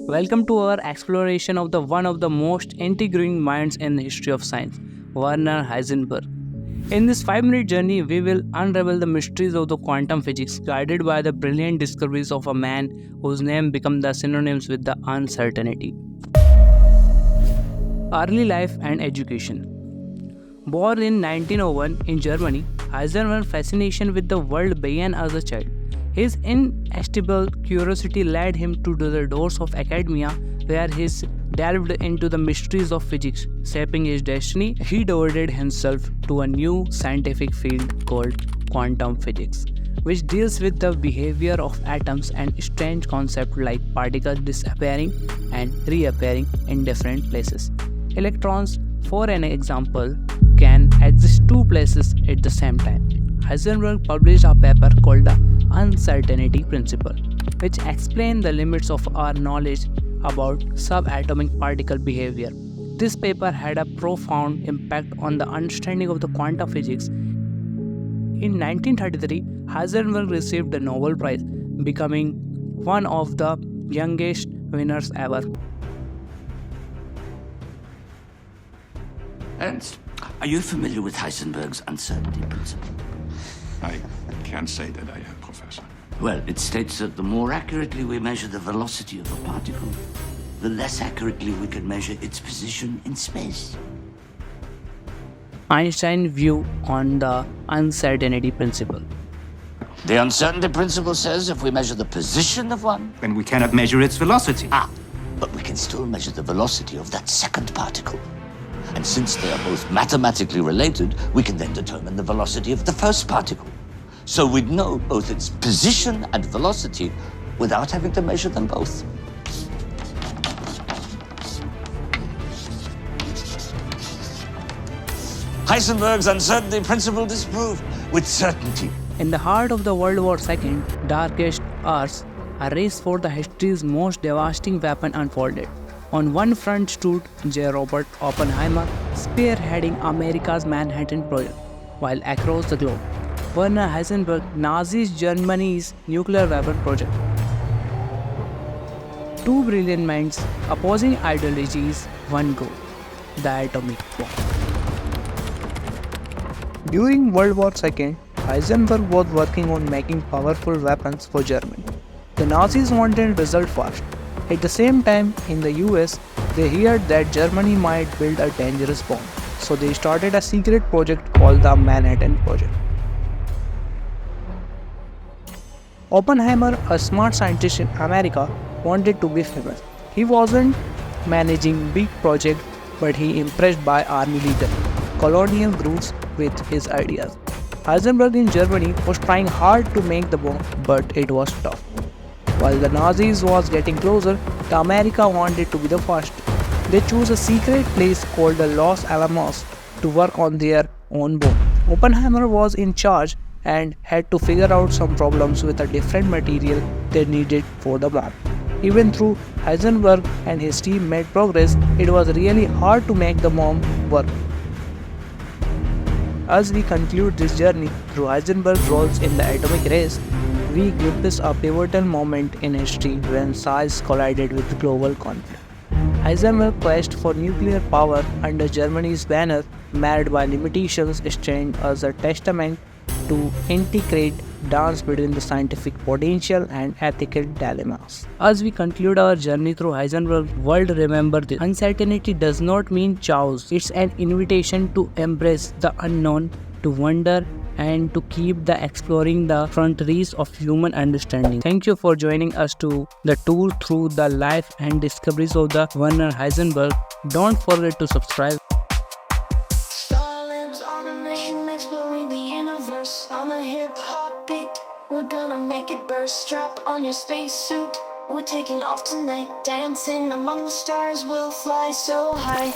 Welcome to our exploration of the one of the most intriguing minds in the history of science, Werner Heisenberg. In this 5-minute journey, we will unravel the mysteries of the quantum physics, guided by the brilliant discoveries of a man whose name became the synonyms with the uncertainty. Early life and education. Born in 1901 in Germany, Heisenberg's fascination with the world began as a child. His inestimable curiosity led him to the doors of academia, where he delved into the mysteries of physics. Shaping his destiny, he devoted himself to a new scientific field called quantum physics, which deals with the behavior of atoms and strange concepts like particles disappearing and reappearing in different places. Electrons, for an example, can exist two places at the same time. Heisenberg published a paper called the uncertainty principle, which explained the limits of our knowledge about subatomic particle behavior. This paper had a profound impact on the understanding of the quantum physics. In 1933, Heisenberg received the Nobel Prize, becoming one of the youngest winners ever. Ernst, are you familiar with Heisenberg's uncertainty principle? I can't say that I am, Professor. Well, it states that the more accurately we measure the velocity of a particle, the less accurately we can measure its position in space. Einstein's view on the uncertainty principle. The uncertainty principle says if we measure the position of one, Then we cannot measure its velocity. but we can still measure the velocity of that second particle. And since they are both mathematically related, we can then determine the velocity of the first particle. So we'd know both its position and velocity without having to measure them both. Heisenberg's uncertainty principle disproved with certainty. In the heart of the World War II, darkest hours, a race for the history's most devastating weapon unfolded. On one front stood J. Robert Oppenheimer, spearheading America's Manhattan Project, while across the globe, Werner Heisenberg, Nazi Germany's nuclear weapon project. Two brilliant minds, opposing ideologies, one goal: the atomic bomb. During World War II, Heisenberg was working on making powerful weapons for Germany. The Nazis wanted results fast. At the same time, in the US, they heard that Germany might build a dangerous bomb, so they started a secret project called the Manhattan Project. Oppenheimer, a smart scientist in America, wanted to be famous. He wasn't managing big projects, but he impressed by army leaders, colonial groups with his ideas. Heisenberg in Germany was trying hard to make the bomb, but it was tough. While the Nazis was getting closer, the America wanted to be the first. They chose a secret place called the Los Alamos to work on their own bomb. Oppenheimer was in charge and had to figure out some problems with a different material they needed for the bomb. Even though Heisenberg and his team made progress, it was really hard to make the bomb work. As we conclude this journey through Heisenberg's roles in the atomic race, we glimpse a pivotal moment in history when science collided with global conflict. Heisenberg's quest for nuclear power under Germany's banner, marred by limitations, stand as a testament to intricate dance between the scientific potential and ethical dilemmas. As we conclude our journey through Heisenberg's world, remember this: uncertainty does not mean chaos. It's an invitation to embrace the unknown, to wonder, and to keep exploring the frontiers of human understanding. Thank you for joining us to the tour through the life and discoveries of the Werner Heisenberg. Don't forget to subscribe. Starlab's on a mission exploring the universe. On a hip hop beat, we're gonna make it burst. Strap on your spacesuit, we're taking off tonight. Dancing among the stars, we'll fly so high.